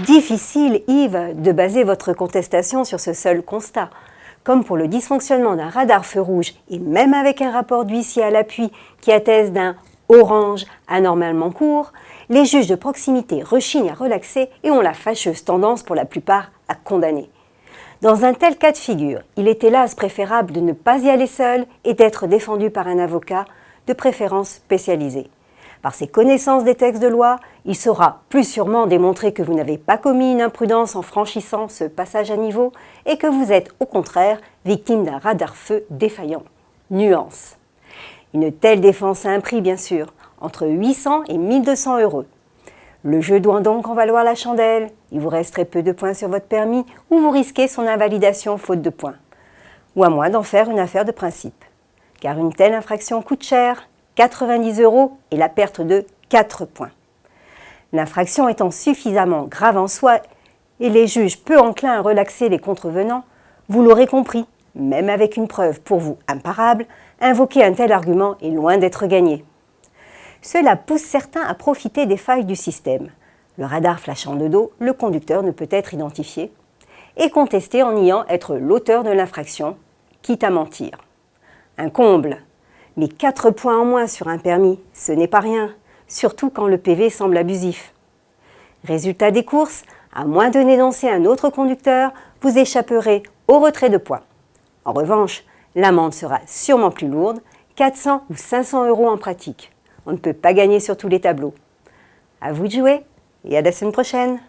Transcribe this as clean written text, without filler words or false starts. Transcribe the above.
Difficile, Yves, de baser votre contestation sur ce seul constat. Comme pour le dysfonctionnement d'un radar feu rouge, et même avec un rapport d'huissier à l'appui qui atteste d'un orange anormalement court, les juges de proximité rechignent à relaxer et ont la fâcheuse tendance pour la plupart à condamner. Dans un tel cas de figure, il est hélas préférable de ne pas y aller seul et d'être défendu par un avocat, de préférence spécialisé. Par ses connaissances des textes de loi, il saura plus sûrement démontrer que vous n'avez pas commis une imprudence en franchissant ce passage à niveau et que vous êtes au contraire victime d'un radar-feu défaillant. Nuance. Une telle défense a un prix bien sûr, entre 800 et 1200 €. Le jeu doit donc en valoir la chandelle, il vous reste très peu de points sur votre permis ou vous risquez son invalidation faute de points. Ou à moins d'en faire une affaire de principe. Car une telle infraction coûte cher, 90 € et la perte de 4 points. L'infraction étant suffisamment grave en soi et les juges peu enclins à relaxer les contrevenants, vous l'aurez compris, même avec une preuve pour vous imparable, invoquer un tel argument est loin d'être gagné. Cela pousse certains à profiter des failles du système. Le radar flashant de dos, le conducteur ne peut être identifié, et contester en niant être l'auteur de l'infraction, quitte à mentir. Un comble. Mais 4 points en moins sur un permis, ce n'est pas rien, surtout quand le PV semble abusif. Résultat des courses, à moins de dénoncer un autre conducteur, vous échapperez au retrait de points. En revanche, l'amende sera sûrement plus lourde, 400 ou 500 € en pratique. On ne peut pas gagner sur tous les tableaux. À vous de jouer et à la semaine prochaine.